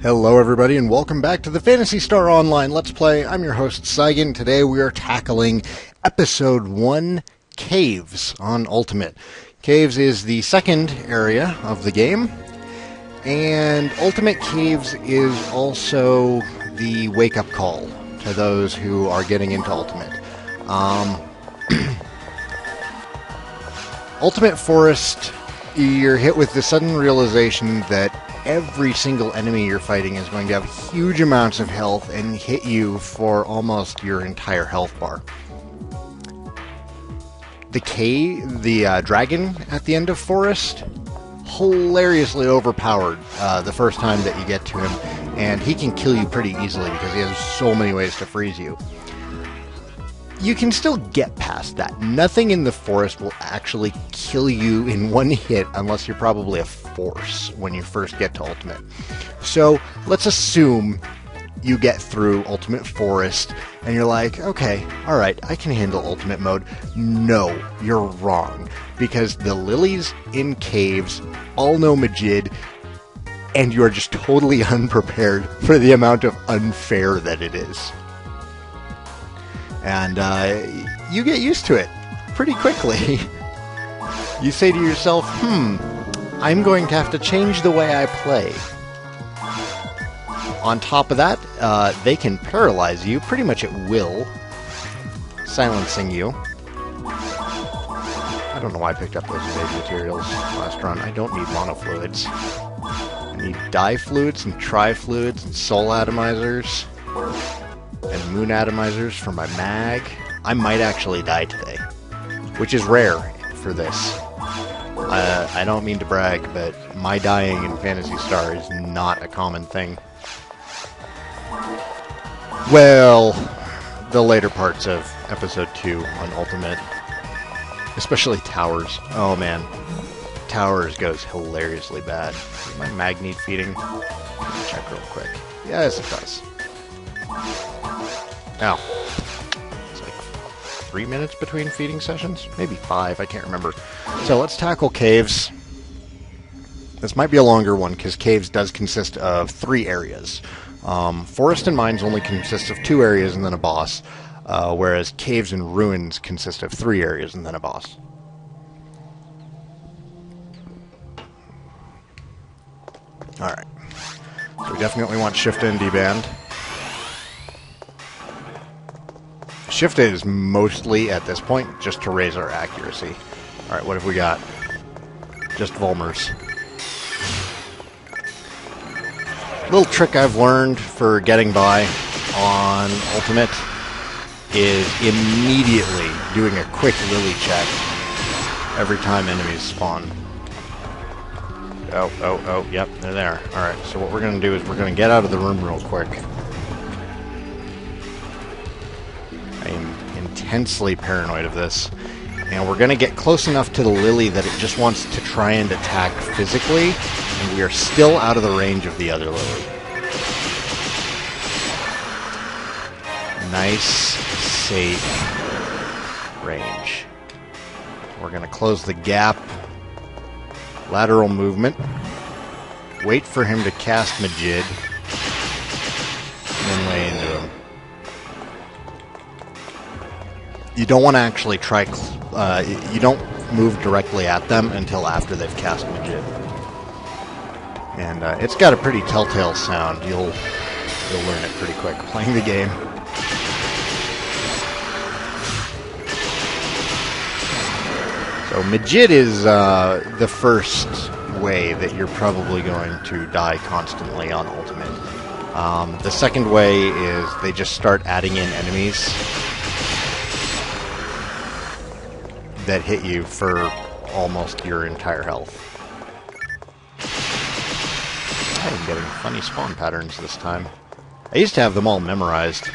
Hello everybody and welcome back to the Phantasy Star Online Let's Play. I'm your host Saigan. Today we are tackling Episode 1, Caves on Ultimate. Caves is the second area of the game, and Ultimate Caves is also the wake-up call to those who are getting into Ultimate. Ultimate Forest, you're hit with the sudden realization that every single enemy you're fighting is going to have huge amounts of health and hit you for almost your entire health bar. The dragon at the end of Forest, hilariously overpowered the first time that you get to him, and he can kill you pretty easily because he has so many ways to freeze you. You can still get past that. Nothing in the forest will actually kill you in one hit unless you're probably a force when you first get to Ultimate. So let's assume you get through Ultimate Forest and you're like, okay, alright, I can handle Ultimate Mode. No, you're wrong. Because the lilies in caves all know Majid, and you're just totally unprepared for the amount of unfair that it is. And you get used to it pretty quickly. You say to yourself, I'm going to have to change the way I play. On top of that, they can paralyze you pretty much at will, silencing you. I don't know why I picked up those evade materials last run. I don't need monofluids. I need dye fluids and tri-fluids and soul atomizers and moon atomizers for my mag. I might actually die today, which is rare for this. I don't mean to brag, but my dying in Phantasy Star is not a common thing. Well, the later parts of Episode 2 on Ultimate, especially Towers. Oh man, Towers goes hilariously bad. Does my mag need feeding? Check real quick. Yes, it does. Ow. It's like 3 minutes between feeding sessions? Maybe 5, I can't remember. So let's tackle Caves. This might be a longer one, because Caves does consist of 3 areas. Forest and Mines only consists of 2 areas and then a boss, whereas Caves and Ruins consist of 3 areas and then a boss. Alright. So we definitely want Shift and deband. Shift is mostly, at this point, just to raise our accuracy. Alright, what have we got? Just Volmers. Little trick I've learned for getting by on Ultimate is immediately doing a quick Lily check every time enemies spawn. Oh, yep, they're there. Alright, so what we're going to do is we're going to get out of the room real quick. I am intensely paranoid of this. And we're going to get close enough to the Lily that it just wants to try and attack physically, and we are still out of the range of the other Lily. Nice, safe range. We're going to close the gap. Lateral movement. Wait for him to cast Majid. And then lay into him. You don't want to actually try... you don't move directly at them until after they've cast Majid. And it's got a pretty telltale sound. You'll learn it pretty quick playing the game. So Majid is the first way that you're probably going to die constantly on Ultimate. The second way is they just start adding in enemies that hit you for almost your entire health. I'm getting funny spawn patterns this time. I used to have them all memorized.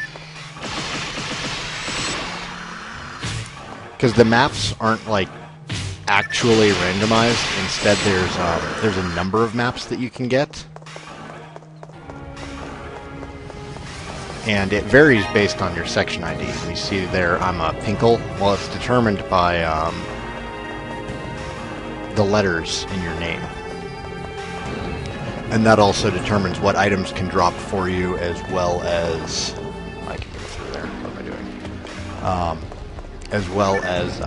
Because the maps aren't like actually randomized. Instead there's a number of maps that you can get. And it varies based on your section ID. And you see there, I'm a Pinkle. Well, it's determined by the letters in your name. And that also determines what items can drop for you, as well as... I can go through there. What am I doing? As well as,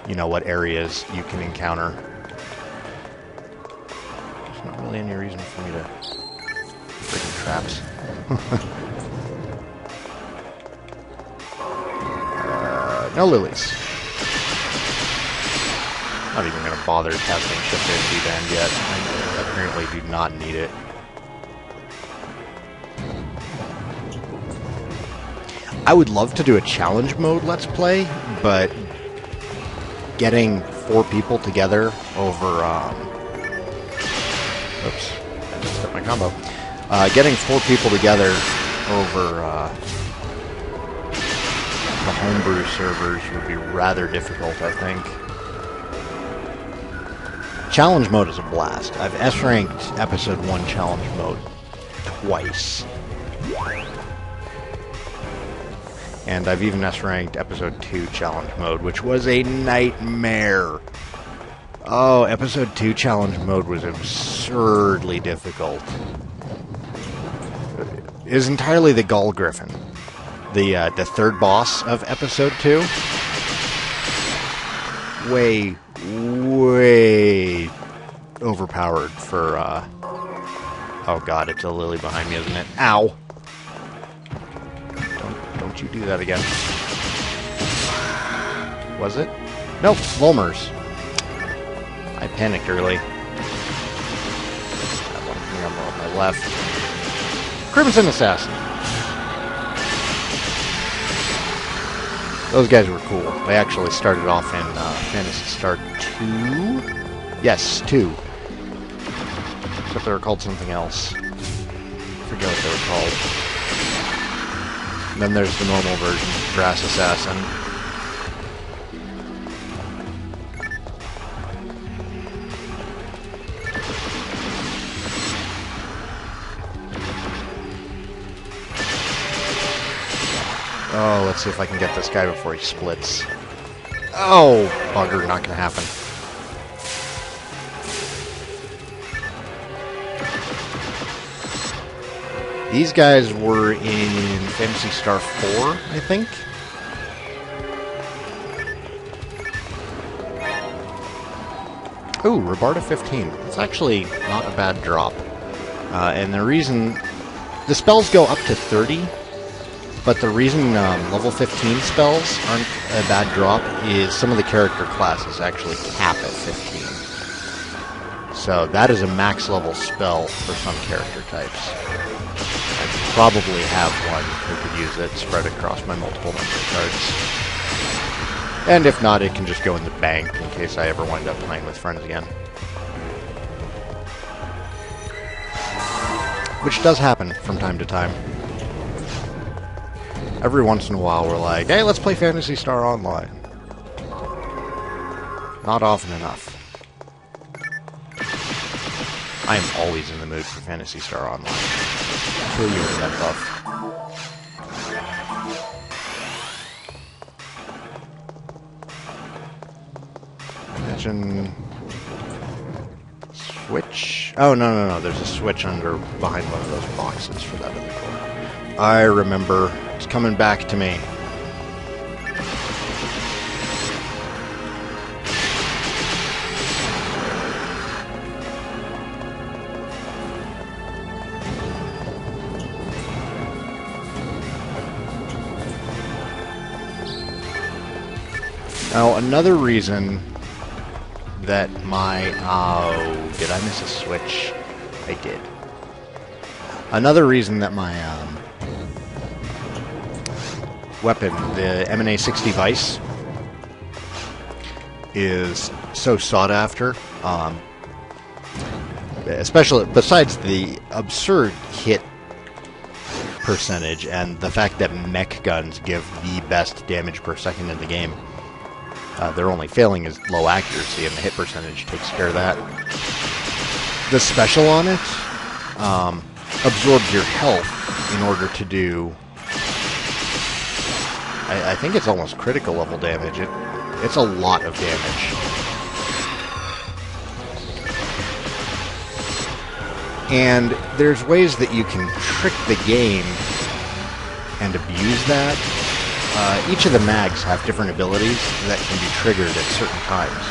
you know, what areas you can encounter. There's not really any reason for me to... Freaking traps. No lilies. Not even going to bother casting Shift AC Band yet. I apparently do not need it. I would love to do a challenge mode Let's Play, but getting 4 people together over... oops, I just stepped my combo. Getting 4 people together over the homebrew servers would be rather difficult, I think. Challenge mode is a blast. I've S-ranked Episode 1 challenge mode twice. And I've even S-ranked Episode 2 challenge mode, which was a nightmare. Oh, Episode 2 challenge mode was absurdly difficult. It is entirely the Gull Griffin. The third boss of Episode 2. Way overpowered for, oh god, it's a lily behind me, isn't it? Ow! Don't you do that again. Was it? Nope, Volmers. I panicked early. That one thing on my left. Crimson Assassin. Those guys were cool. They actually started off in Phantasy Star 2? Yes, 2. Except they were called something else. I forget what they were called. And then there's the normal version, Grass Assassin. Oh, let's see if I can get this guy before he splits. Oh, bugger, not gonna happen. These guys were in Phantasy Star 4, I think. Ooh, Rabarta 15. It's actually not a bad drop. And the reason... The spells go up to 30, but the reason level 15 spells aren't a bad drop is some of the character classes actually cap at 15. So that is a max level spell for some character types. I probably have one who could use it spread across my multiple memory cards. And if not, it can just go in the bank in case I ever wind up playing with friends again. Which does happen from time to time. Every once in a while we're like, hey, let's play Phantasy Star Online. Not often enough. I am always in the mood for Phantasy Star Online. Kill you with that buff. Imagine... Switch? Oh, no. There's a switch behind one of those boxes for that other door. I remember. It's coming back to me. Now, another reason that my... Oh, did I miss a switch? I did. Another reason that my weapon, the M&A 60 Vice, is so sought after, especially besides the absurd hit percentage and the fact that mech guns give the best damage per second in the game. Their only failing is low accuracy, and the hit percentage takes care of that. The special on it absorbs your health in order to do... I think it's almost critical level damage. It's a lot of damage. And there's ways that you can trick the game and abuse that. Each of the mags have different abilities that can be triggered at certain times.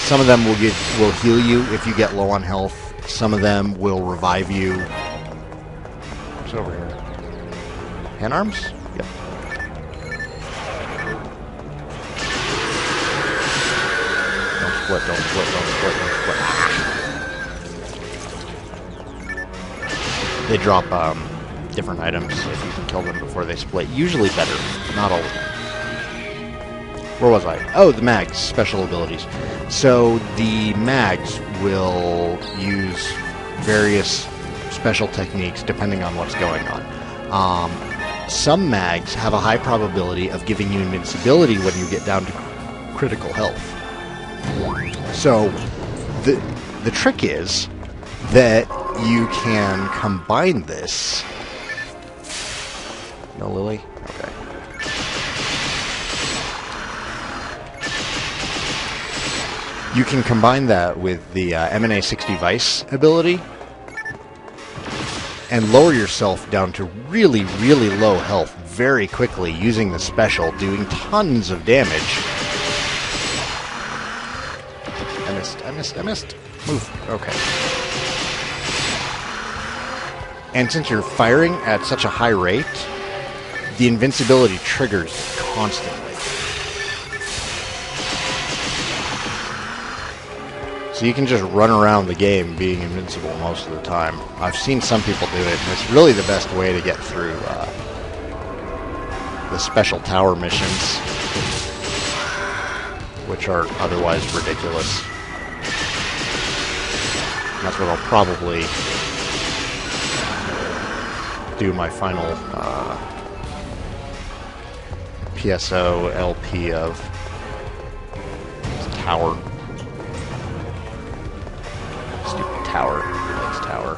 Some of them will heal you if you get low on health. Some of them will revive you. What's over here? Hand arms? Yep. Don't split, don't split, don't split, don't split. They drop different items if you can kill them before they split. Usually better, not all the time. Where was I? Oh, the mags, special abilities. So the mags will use various special techniques depending on what's going on. Some mags have a high probability of giving you invincibility when you get down to critical health. So the trick is that you can combine this. No Lily? Okay. You can combine that with the M&A 60 Vice ability and lower yourself down to really, really low health very quickly using the special, doing tons of damage. I missed. Move. Okay. And since you're firing at such a high rate, the invincibility triggers constantly. So you can just run around the game being invincible most of the time. I've seen some people do it, and it's really the best way to get through the special tower missions, which are otherwise ridiculous. And that's what I'll probably do my final PSO LP of tower. Stupid tower. Next tower.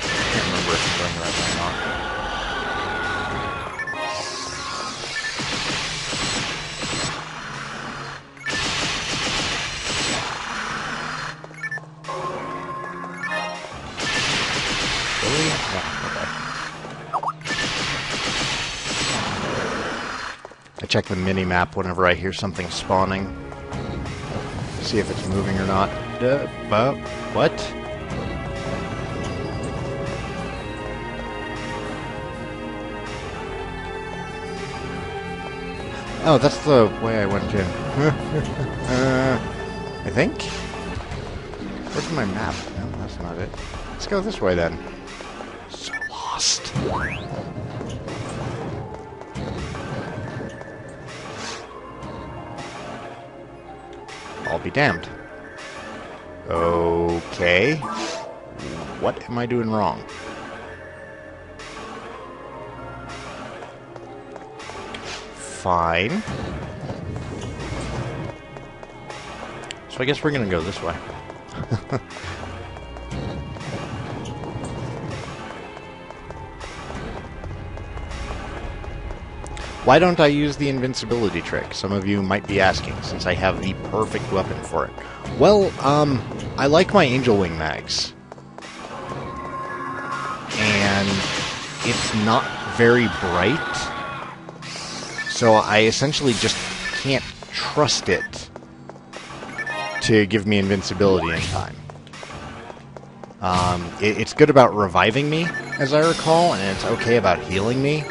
Can't remember if I'm going right or not. Really? No, okay. I check the mini-map whenever I hear something spawning. See if it's moving or not. What? Oh, that's the way I went in. I think? Where's my map? No, that's not it. Let's go this way then. So lost. I'll be damned. Okay. What am I doing wrong? Fine. So I guess we're gonna go this way. Why don't I use the invincibility trick? Some of you might be asking, since I have the perfect weapon for it. Well, I like my Angel Wing mags. And it's not very bright. So I essentially just can't trust it to give me invincibility in time. It's good about reviving me, as I recall, and it's okay about healing me.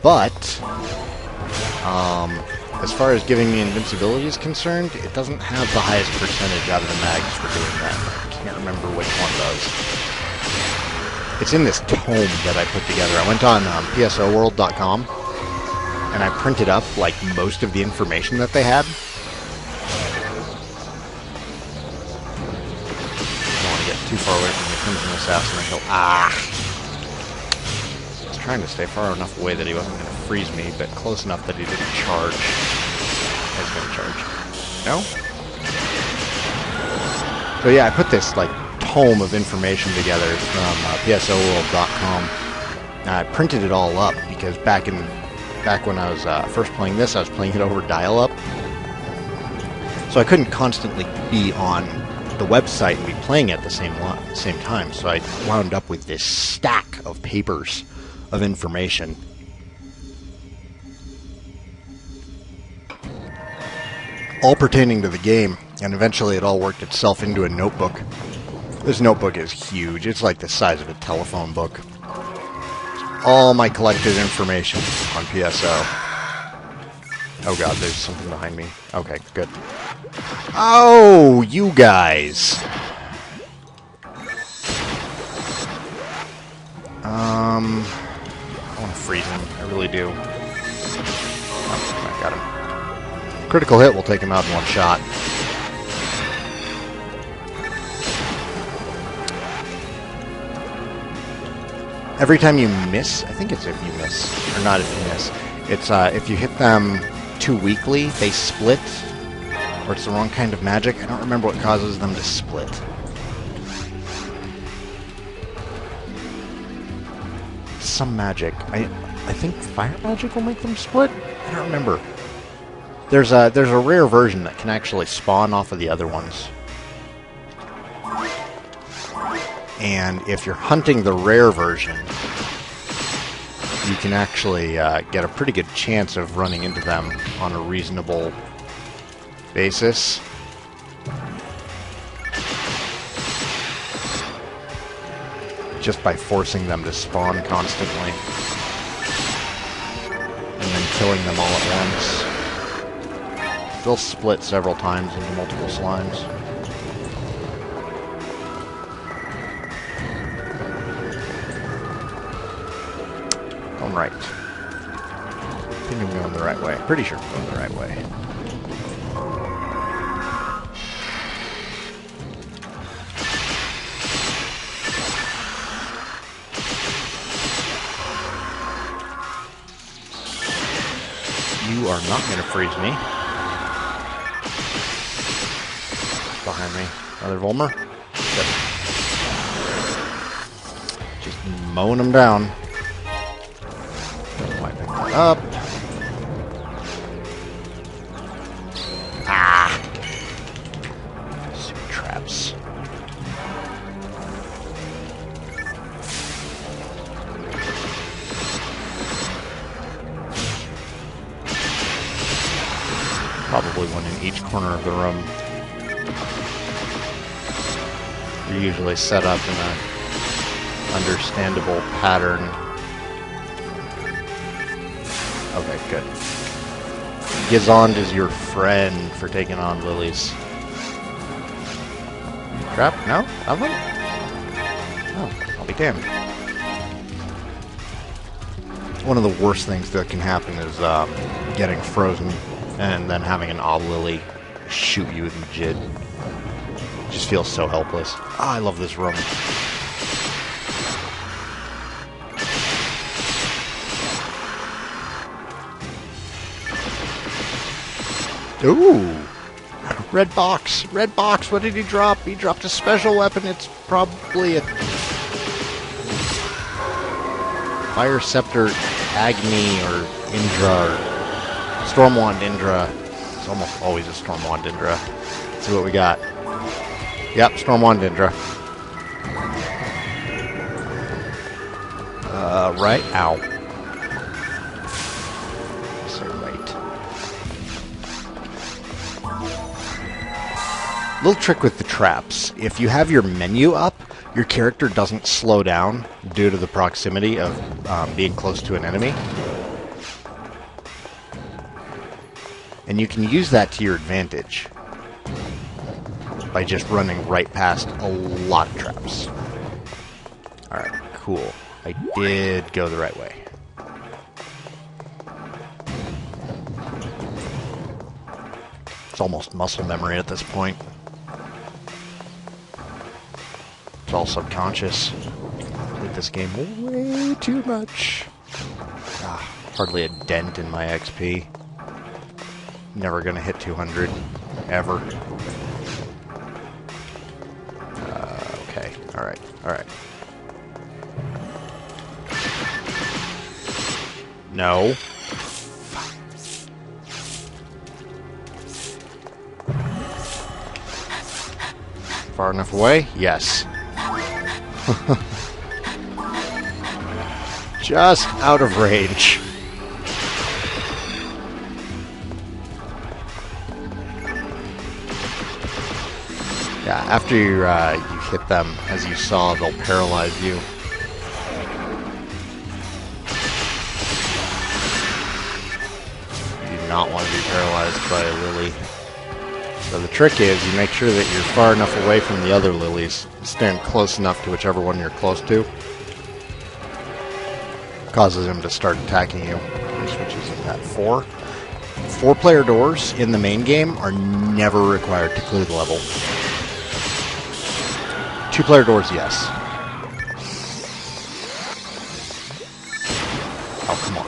But, as far as giving me invincibility is concerned, it doesn't have the highest percentage out of the mags for doing that. I can't remember which one does. It's in this tome that I put together. I went on PSOworld.com, and I printed up, like, most of the information that they had. I don't want to get too far away from the Crimson Assassin until... trying to stay far enough away that he wasn't going to freeze me, but close enough that he didn't charge. He's going to charge. No? So yeah, I put this, like, tome of information together from PSOworld.com. I printed it all up because back when I was first playing this, I was playing it over dial-up. So I couldn't constantly be on the website and be playing at the same time. So I wound up with this stack of papers of information. All pertaining to the game, and eventually it all worked itself into a notebook. This notebook is huge. It's like the size of a telephone book. All my collected information on PSO. Oh god, there's something behind me. Okay, good. Oh, you guys. I want to freeze him. I really do. Oh, I got him. Critical hit will take him out in one shot. Every time you miss, I think it's if you miss, or not if you miss, it's if you hit them too weakly, they split, or it's the wrong kind of magic. I don't remember what causes them to split. Some magic. I think fire magic will make them split? I don't remember. There's a rare version that can actually spawn off of the other ones. And if you're hunting the rare version, you can actually get a pretty good chance of running into them on a reasonable basis. Just by forcing them to spawn constantly. And then killing them all at once. They'll split several times into multiple slimes. Going right. I think I'm going the right way. Pretty sure I'm going the right way. You are not going to freeze me. Behind me. Another Volmer. Good. Just mowing them down. Might pick one up. Ah! Super traps. Probably one in each corner of the room. They're usually set up in an understandable pattern. Okay, good. Gizond is your friend for taking on lilies. Trap? No? Nothing? Oh, I'll be damned. One of the worst things that can happen is getting frozen and then having an Ob Lily shoot you with Majid. Just feels so helpless. Oh, I love this room. Ooh! Red box! Red box! What did he drop? He dropped a special weapon. It's probably a Fire Scepter Agni or Indra or Stormwand Indra. It's almost always a Stormwand Indra. Let's see what we got. Yep, Stormwand Indra. Right? Ow. So right. Little trick with the traps. If you have your menu up, your character doesn't slow down due to the proximity of being close to an enemy. And you can use that to your advantage by just running right past a lot of traps. Alright, cool. I did go the right way. It's almost muscle memory at this point. It's all subconscious. Played this game way too much. Hardly a dent in my XP. Never gonna hit 200. Ever. Okay. Alright. Alright. No. Far enough away? Yes. Just out of range. Yeah, after you hit them, as you saw, they'll paralyze you. You do not want to be paralyzed by a lily. So the trick is you make sure that you're far enough away from the other lilies. Stand close enough to whichever one you're close to. Causes them to start attacking you. Which is at 4. 4-player doors in the main game are never required to clear the level. 2-player doors, yes. Oh, come on.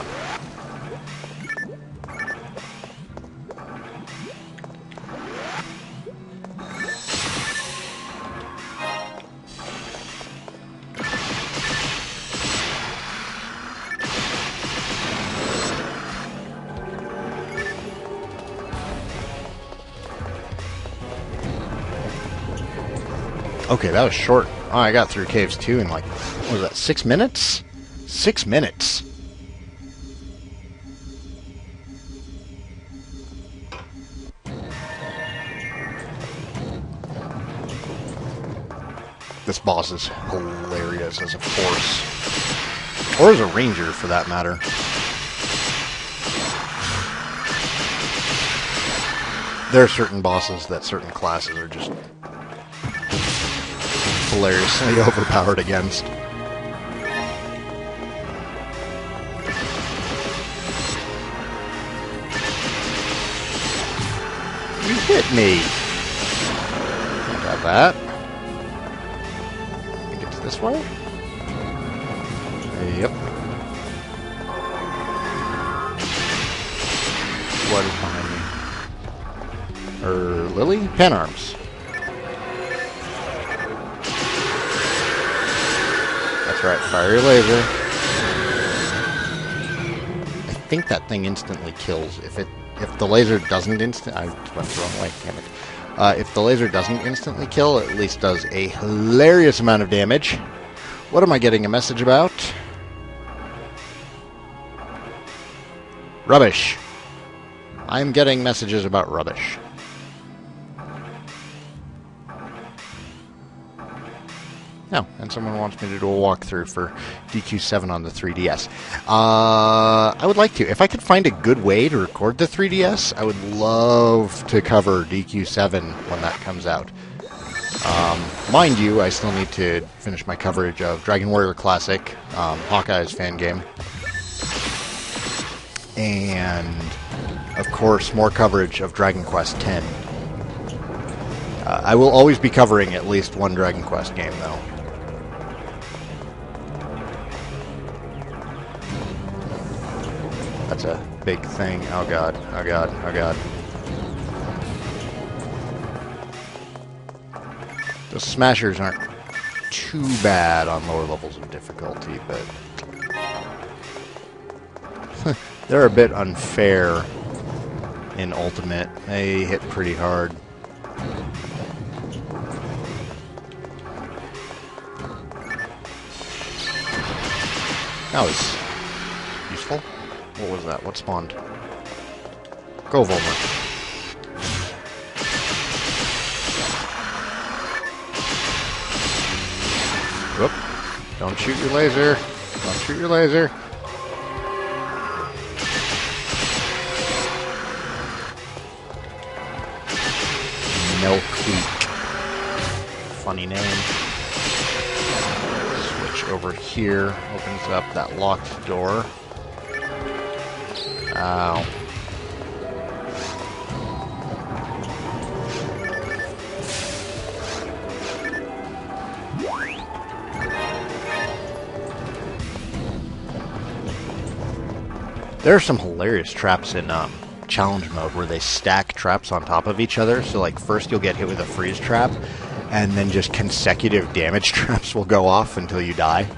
Okay, that was short. Oh, I got through caves 2 in like, what was that, 6 minutes? 6 minutes. This boss is hilarious as a force. Or as a ranger, for that matter. There are certain bosses that certain classes are just hilariously overpowered against. You hit me! I got that. I think it's this way? Yep. What is behind me? Lily? Pen arms. That's right, fire your laser. I think that thing instantly kills. If the laser doesn't I went the wrong way, damn it. If the laser doesn't instantly kill, it at least does a hilarious amount of damage. What am I getting a message about? Rubbish. I'm getting messages about rubbish. Oh, and someone wants me to do a walkthrough for DQ7 on the 3DS. I would like to. If I could find a good way to record the 3DS, I would love to cover DQ7 when that comes out. Mind you, I still need to finish my coverage of Dragon Warrior Classic, Hawkeye's fan game. And, of course, more coverage of Dragon Quest X. I will always be covering at least one Dragon Quest game, though. That's a big thing. Oh god, oh god, oh god. The smashers aren't too bad on lower levels of difficulty, but they're a bit unfair in Ultimate. They hit pretty hard. That was useful. What was that? What spawned? Go, Volmer. Whoop. Don't shoot your laser. Don't shoot your laser. Milkweed. Funny name. Switch over here. Opens up that locked door. Ow. There are some hilarious traps in challenge mode where they stack traps on top of each other. So, like, first you'll get hit with a freeze trap, and then just consecutive damage traps will go off until you die.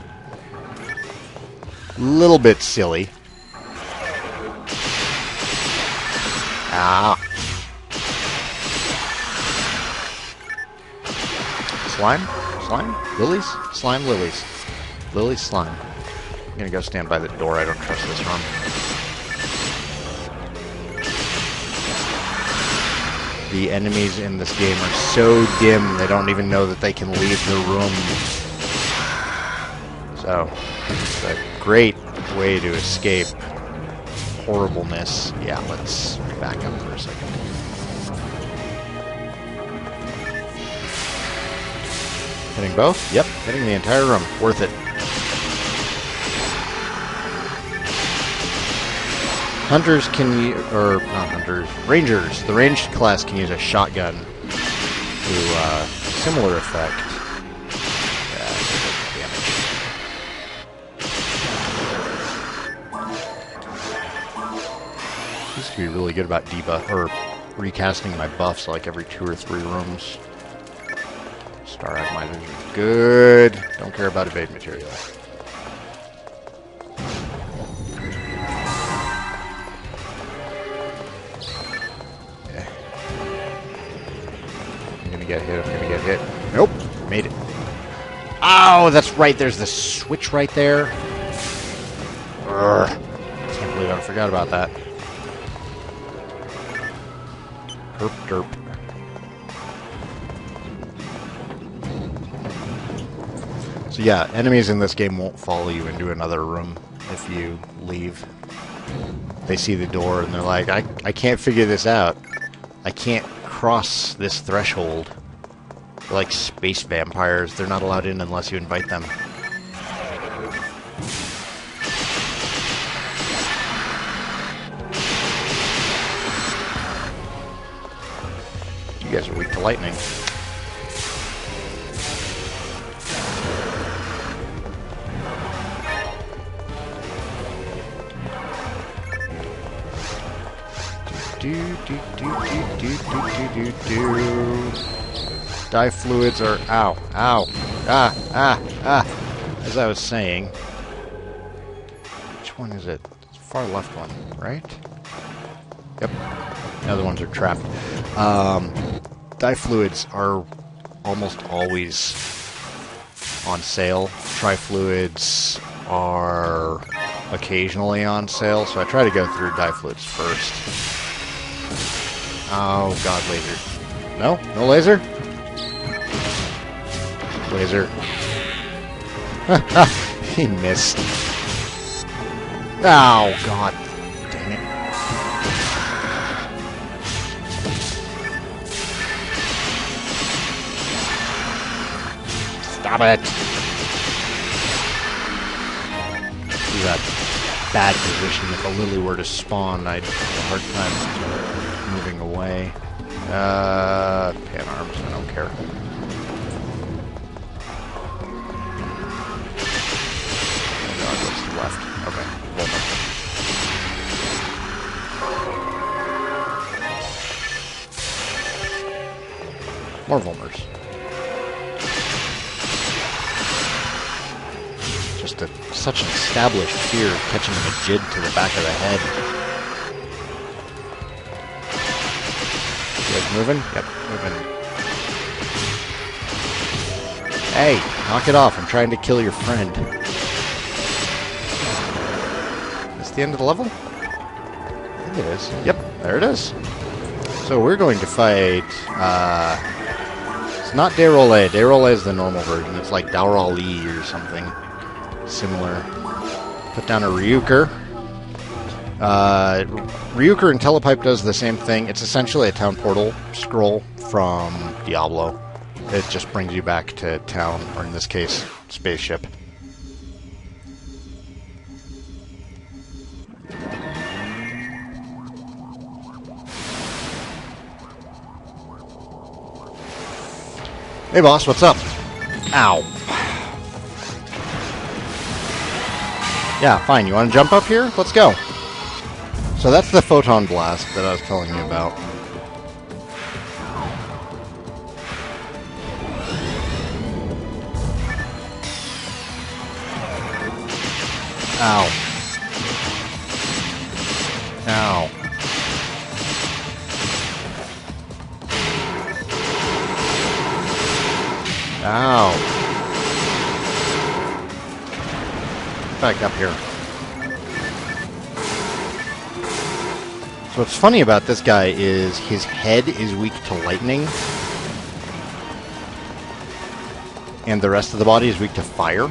Little bit silly. Ah. Slime? Slime? Lilies? Slime lilies. Lily slime. I'm gonna go stand by the door. I don't trust this run. The enemies in this game are so dim they don't even know that they can leave the room. So, it's a great way to escape horribleness. Yeah, let's back up for a second. Hitting both? Yep, hitting the entire room. Worth it. Hunters can use, or not hunters, rangers. The ranged class can use a shotgun to similar effect. Damage. Used to be really good about debuff or recasting my buffs like every 2 or 3 rooms. Star Atomizers are good. Don't care about evade material. Get hit, I'm gonna get hit. Nope, made it. Oh, that's right, there's the switch right there. Urgh. Can't believe I forgot about that. Herp derp. So yeah, enemies in this game won't follow you into another room if you leave. They see the door and they're like, I can't figure this out. I can't cross this threshold. They're like space vampires. They're not allowed in unless you invite them. You guys are weak to lightning. Dye fluids are... Ow. Ow. As I was saying... Which one is it? It's the far left one, right? Yep. The other ones are trapped. Dye fluids are almost always on sale. Tri-fluids are occasionally on sale, so I try to go through dye fluids first. Oh, God, laser. No? No laser? Laser. He missed. Oh, God. Dang it. Stop it. This is a bad position. If a lily were to spawn, I'd have a hard time moving away. Pan arms, I don't care. Oh God, what's the left? Okay, Volmer. More Volmers. Just such an established fear of catching a Jid to the back of the head. You guys moving? Yep, moving. Hey, knock it off. I'm trying to kill your friend. Is this the end of the level? I think it is. Yep, there it is. So we're going to fight... it's not Dayrole. Dayrole is the normal version. It's like Daurali or something similar. Put down a Ryuker. Ryuker and Telepipe does the same thing. It's essentially a town portal scroll from Diablo. It just brings you back to town, or in this case, spaceship. Hey boss, what's up? Ow. Yeah, fine. You want to jump up here? Let's go. So that's the photon blast that I was telling you about. Ow. Ow. Ow. Back up here. So what's funny about this guy is his head is weak to lightning. And the rest of the body is weak to fire.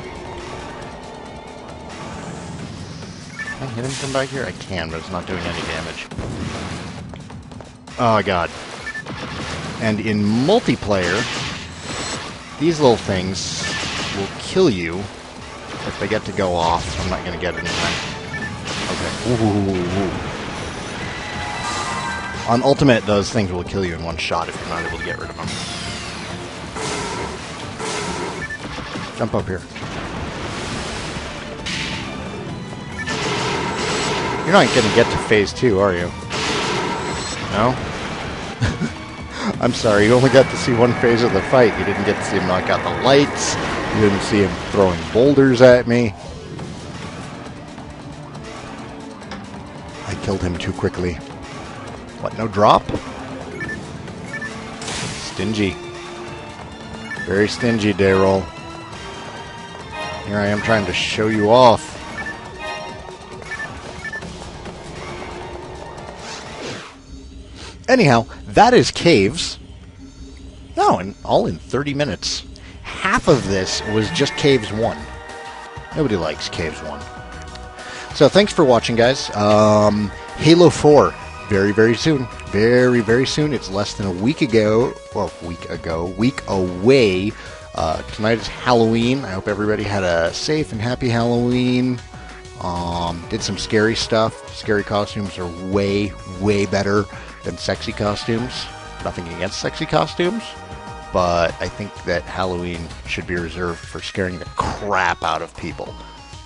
Can I hit him from back here? I can, but it's not doing any damage. Oh, God. And in multiplayer, these little things will kill you if they get to go off. I'm not going to get anything. Okay. Ooh. On Ultimate, those things will kill you in one shot if you're not able to get rid of them. Jump up here. You're not going to get to phase 2, are you? No? I'm sorry, you only got to see one phase of the fight. You didn't get to see him knock out the lights. You didn't see him throwing boulders at me. I killed him too quickly. What, no drop? Stingy. Very stingy, Daryl. Here I am trying to show you off. Anyhow, that is Caves. No, and all in 30 minutes. Half of this was just Caves 1. Nobody likes Caves 1. So thanks for watching, guys. Halo 4, very, very soon. Very, very soon. It's less than a week ago. Well, week away. Tonight is Halloween. I hope everybody had a safe and happy Halloween. Did some scary stuff. Scary costumes are way, way better than sexy costumes. Nothing against sexy costumes, but I think that Halloween should be reserved for scaring the crap out of people.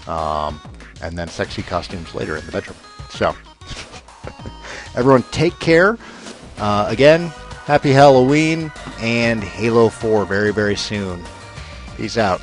And then sexy costumes later in the bedroom. So, everyone take care. Again, happy Halloween and Halo 4 very, very soon. Peace out.